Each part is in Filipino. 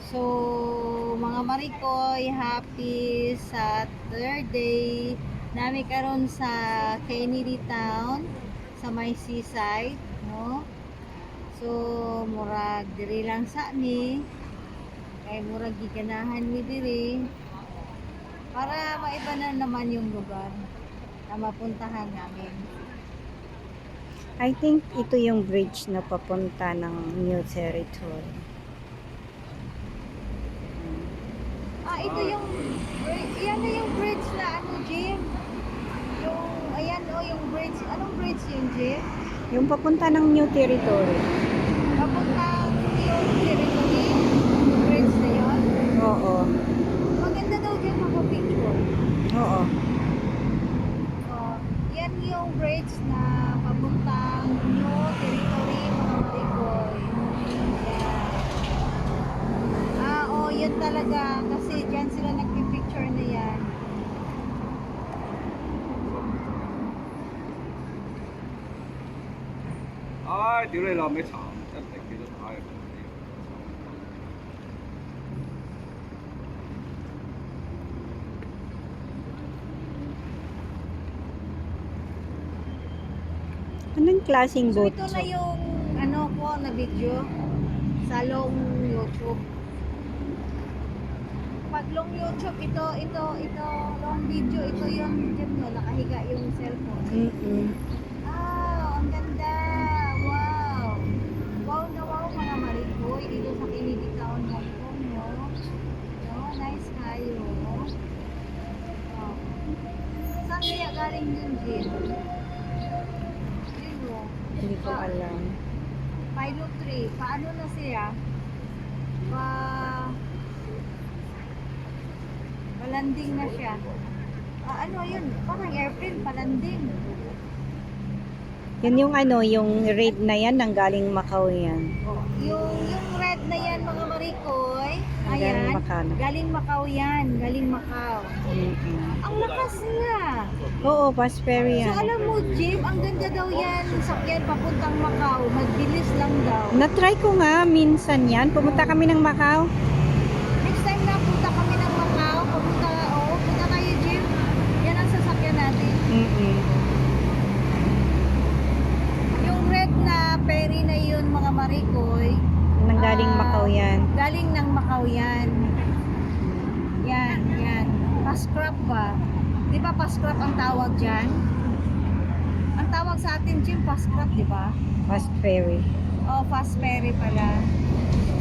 So, mga Marikoy, happy Saturday. Nami karon sa Kennedy Town sa may seaside, no? So, murag diri lang sa ni. Kay murag giganahan mi diri para maiba na naman yung lugar na mapuntahan namin. I think ito yung bridge na papunta ng New Territory. Ito yung yan na yung bridge na ano, Jim? Yung ayan yung bridge. Anong bridge yun, Jim? Yung papunta ng New Territory. Papunta yung territory, bridge na yun. Oo. Maganda daw dyan makapicture. Oo. So, yan yung bridge na papuntang New Territory, mga Marikoy. Yan. Yun talaga. Kasi dyan sila nagpipicture na yan.屌你老味慘，一定記得打入去。Anong klaseng So, boat? ito na yung ano ko na video sa long YouTube. Pag long YouTube, ito long video, ito yung dyan no, nakahiga yung cellphone. Ang ganda! Wow! Wow na wow mga Marikoy, dito sa Kennedy Town, Hong Kong, no? No, nice kayo. Oh. Saan kaya galing yun, Jin? Jin, no? Hindi ko alam. Pilot 3, paano na siya? Palanding na siya. Ano yun? Parang airplane, palanding. Yun yung ano, yung red na yan, nanggaling Macau yan. Yung red na yan, mga Marikoy. Galing Ayan. Macau na. Galing Macau yan. Galing Macau. Ang lakas niya. Oo, Passperi So yan. alam mo, Jim, ang ganda daw yan. Sakyan papuntang Macau. Magbilis lang daw. Na-try ko nga minsan yan. Pumunta kami ng Macau. Next time na punta kami ng Macau. Punta tayo, Jim. Yan ang sasakyan natin. Yung red na ferry na yun, mga Marikoy. Nanggaling Macau yan. Galing ng Macau yan. Yan. Pascrap ba? Di ba pascrap ang tawag dyan? Ang tawag sa atin, Jim, pascrap, di ba? Passperi. Fast ferry pala.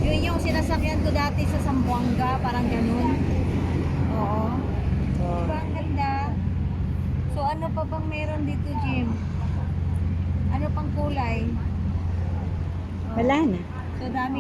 Yun yung sinasakyan ko dati sa Zamboanga, parang ganun. Oo. Diba ang ganda? So ano pa bang meron dito, Jim? Ano pang kulay? Wala na. So dami